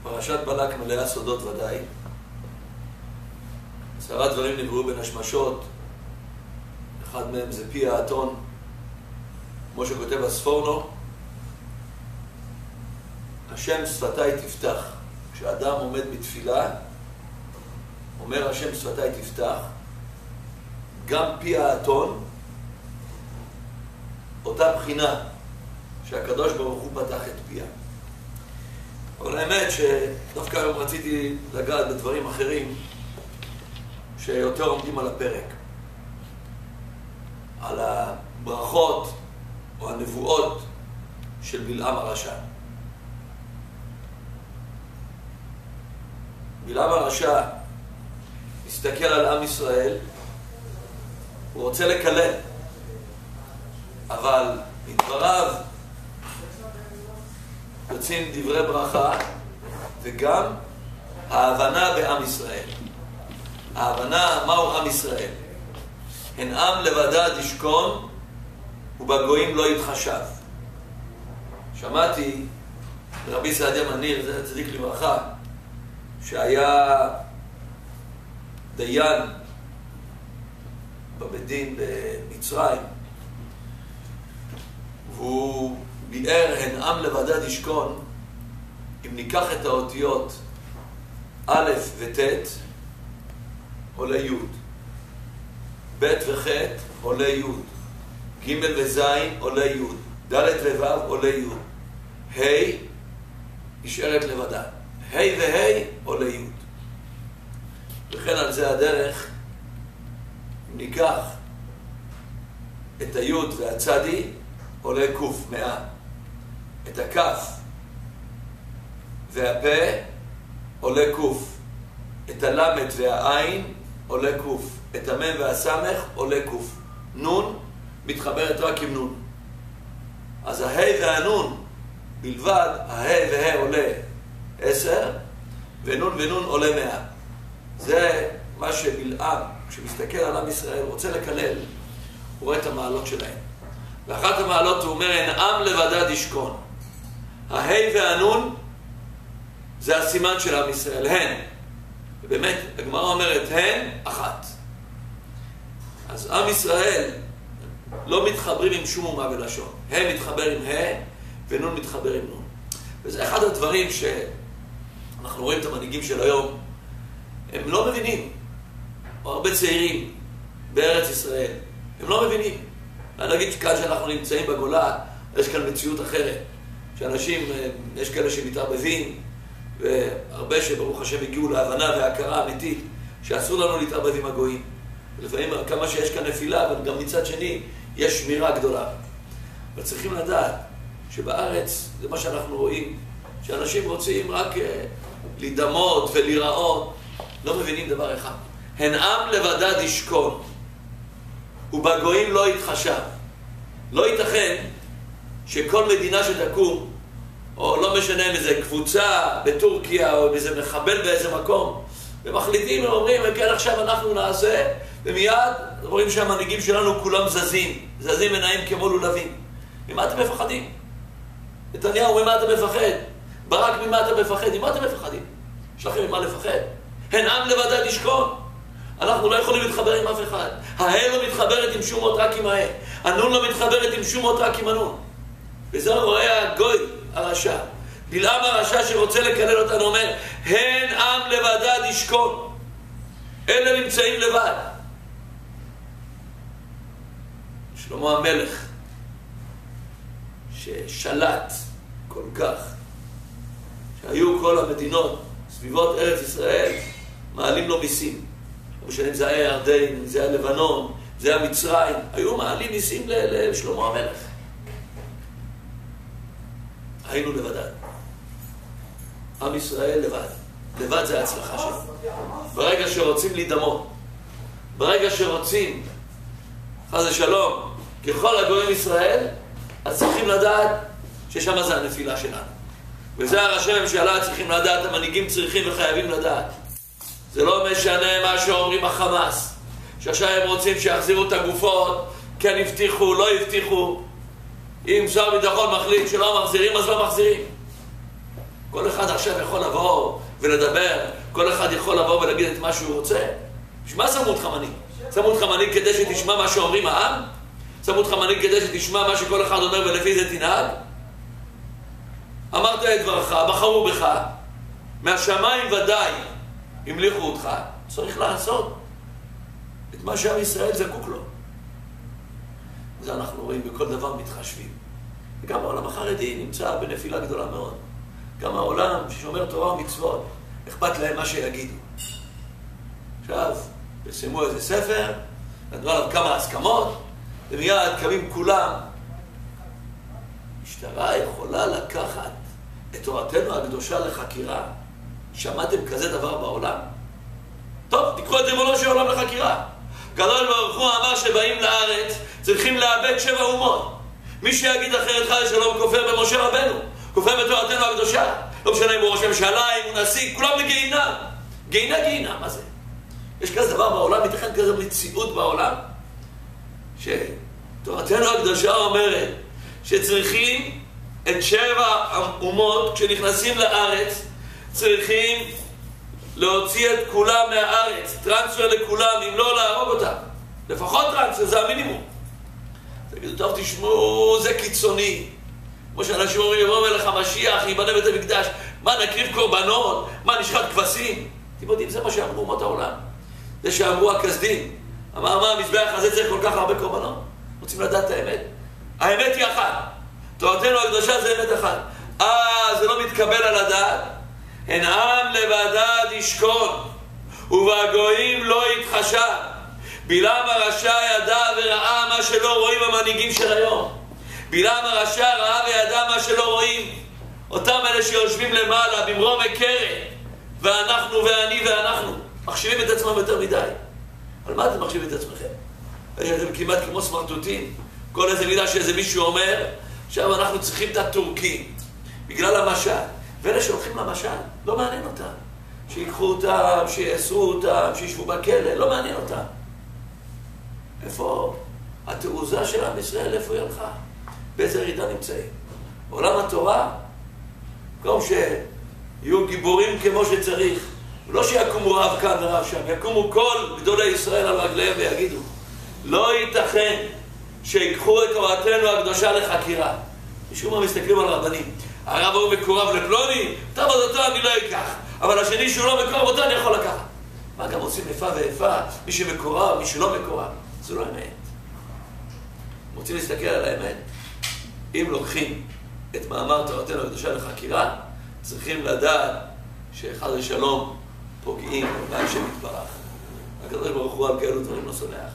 פרשת בלק מלאה סודות ודאי. 10 דברים נבראו בין השמשות. אחד מהם זה פי האתון, כמו שכותב הספורנו. השם שפתיי תפתח. כשאדם עומד בתפילה, אומר השם שפתיי תפתח, גם פי האתון, אותה בחינה שהקדוש ברוך הוא פתח את פיה. אבל האמת שדווקא היום רציתי לגעת בדברים אחרים שיותר עומדים על הפרק. על הברכות או הנבואות של בלעם הרשע. בלעם הרשע מסתכל על עם ישראל, הוא רוצה לקלל, אבל מדבריו יוצאים דברי ברכה וגם ההבנה בעם ישראל. ההבנה מהו עם ישראל. הן עם לבדד ישכון ובגויים לא יתחשב. שמעתי רבי סעדיה מניר, זה צדיק לברכה, שהיה דיין בבית דין במצרים, והוא ביאר הן עם לבדד ישכון. אם ניקח את האותיות א' ות' עולה י', ב' וח' עולה י', ג' וז' עולה י', ד' וו' עולה י', ה' נשארת לבדה, ה' וה' עולה י'. וכן על זה הדרך, אם ניקח את הי' והצדי עולה ק' 100, את הכ' והפה עולה ק', את הלמד והעין עולה ק', את המם והסמך עולה ק', נון מתחברת רק עם נון. אז ההי והנון בלבד, ההי והה עולה 10, ונון ונון עולה 100. זה מה שבלעם, כשמסתכל על עם ישראל, רוצה לקלל, הוא רואה את המעלות שלהם. ואחת המעלות הוא אומר, הן עם לבדד ישכון. ההי והנון זה הסימן של עם ישראל, הן. ובאמת, הגמרא אומרת, הן אחת. אז עם ישראל לא מתחברים עם שום אומה ולשון. הם מתחבר עם ה' ונון מתחבר עם נון. וזה אחד הדברים שאנחנו רואים את המנהיגים של היום, הם לא מבינים. או הרבה צעירים בארץ ישראל, הם לא מבינים. נגיד כאן שאנחנו נמצאים בגולה, יש כאן מציאות אחרת. שאנשים, יש כאלה שמתערבבים, והרבה שברוך השם הגיעו להבנה וההכרה אמיתית, שאסור לנו להתערבב עם הגויים. ולפעמים כמה שיש כאן נפילה, אבל גם מצד שני יש שמירה גדולה. אבל צריכים לדעת שבארץ, זה מה שאנחנו רואים, שאנשים רוצים רק להידמות ולהיראות, לא מבינים דבר אחד. הן עם לבדד ישכון, ובגויים לא יתחשב. לא ייתכן שכל מדינה שתקום, או לא משנה אם איזה קבוצה בטורקיה, או איזה מחבל באיזה מקום, ומחליטים ואומרים, כן, עכשיו אנחנו נעשה, ומיד רואים שהמנהיגים שלנו כולם זזים עיניים כמו לולבים. ממה אתם מפחדים? נתניהו, ממה אתה מפחד? ברק, ממה אתה מפחד? ממה אתם מפחדים? יש לכם ממה לפחד? הן עם לבדד ישכון. אנחנו לא יכולים להתחבר עם אף אחד. ההא לא מתחברת עם שום אות, רק עם ההא. הנון לא מתחברת עם שום אות, רק עם הנון. וזה רואה הגוי הרשע. בלעם הרשע שרוצה לקלל אותנו אומר, הן עם לבדד ישכון. אלה נמצאים לבד. שלמה המלך ששלט כל כך, שהיו כל המדינות סביבות ארץ ישראל מעלים לו מיסים. לא משנה אם זה היה ירדן, אם זה היה לבנון, אם זה היה מצרים, היו מעלים מיסים לשלמה המלך. היינו לבדד. עם ישראל לבד. לבד זה ההצלחה שלו. ברגע שרוצים להידמות, ברגע שרוצים, חס ושלום, ככל הגויים ישראל, אז צריכים לדעת ששם זה הנפילה שלנו. וזה הראשי ממשלה צריכים לדעת, המנהיגים צריכים וחייבים לדעת. זה לא משנה מה שאומרים החמאס, שעכשיו הם רוצים שיחזירו את הגופות, כן הבטיחו, לא הבטיחו. אם שר ביטחון מחליט שלא מחזירים, אז לא מחזירים. כל אחד עכשיו יכול לבוא ולדבר, כל אחד יכול לבוא ולהגיד את מה שהוא רוצה. בשביל מה שמו אותך מנהיג? שמו אותך מנהיג כדי שתשמע מה שאומרים העם? שמו אותך מנהיג כדי שתשמע מה שכל אחד אומר ולפי זה תנהג? אמרת את דברך, בחרו בך, מהשמיים ודאי המליכו אותך, צריך לעשות את מה שעם ישראל זקוק לו. זה אנחנו רואים בכל דבר מתחשבים. וגם העולם החרדי נמצא בנפילה גדולה מאוד. גם העולם ששומר תורה ומצוות, אכפת להם מה שיגידו. עכשיו, פרסמו איזה ספר, נתנו עליו כמה הסכמות, ומיד קמים כולם. משטרה יכולה לקחת את תורתנו הקדושה לחקירה. שמעתם כזה דבר בעולם? טוב, תיקחו את ריבונו של עולם לחקירה. הקדוש ברוך הוא אמר שבאים לארץ צריכים לאבד 7 אומות. מי שיגיד אחרת חס ושלום כופר במשה רבנו, כופר בתורתנו הקדושה. לא משנה אם הוא ראש ממשלה, אם הוא נשיא, כולם לגיהינום. גיהינום, מה זה? יש כזה דבר בעולם, ייתכן כזה מציאות בעולם, שתורתנו הקדושה אומרת שצריכים את 7 אומות כשנכנסים לארץ, צריכים להוציא את כולם מהארץ, טרנספר לכולם, אם לא להרוג אותם. לפחות טרנספר, זה המינימום. תגידו, טוב, תשמעו, זה קיצוני. כמו שאנשים אומרים, יבוא מלך המשיח, ייבנה בית המקדש, מה, נקריב קורבנות? מה, נשחט כבשים? אתם יודעים, זה מה שאמרו אומות העולם. זה שאמרו הכסדים. אמר, מה, המזבח הזה צריך כל כך הרבה קורבנות? רוצים לדעת את האמת? האמת היא אחת. תורתנו הקדושה זה אמת אחת. זה לא מתקבל על הדעת. הן עם לבדד ישכון, ובגויים לא יתחשב. בלעם הרשע ידע וראה מה שלא רואים המנהיגים של היום. בלעם הרשע ראה וידע מה שלא רואים אותם אלה שיושבים למעלה במרום וקרת, ואנחנו ואני ואנחנו מחשיבים את עצמם יותר מדי. על מה אתם מחשיבים את עצמכם? אתם כמעט כמו סמרטוטים. כל איזה מילה שאיזה מישהו אומר, עכשיו אנחנו צריכים את הטורקים בגלל המשל, ואלה שהולכים למשל לא מעניין אותם. שיקחו אותם, שיאסרו אותם, שישבו בכלא, לא מעניין אותם. איפה התעוזה של עם ישראל? איפה היא הלכה? באיזה ירידה נמצאים? בעולם התורה, במקום שיהיו גיבורים כמו שצריך, לא שיקומו רב כאן ורב שם, יקומו כל גדולי ישראל על רגליהם ויגידו, לא ייתכן שיקחו את תורתנו הקדושה לחקירה. משום מה מסתכלים על רבנים. הרב הוא מקורב לפלוני, טוב, אז אותו אני לא אקח. אבל השני שהוא לא מקורב, אותו אני יכול לקחת. מה, גם עושים איפה ואיפה? מי שמקורב, מי שלא מקורב. זה לא אמת. רוצים להסתכל על האמת? אם לוקחים את מאמר תורתנו הקדושה לחקירה, צריכים לדעת שאחד ושלום פוגעים בהשם יתברך. הקדוש ברוך הוא על כאלו דברים לא סולח.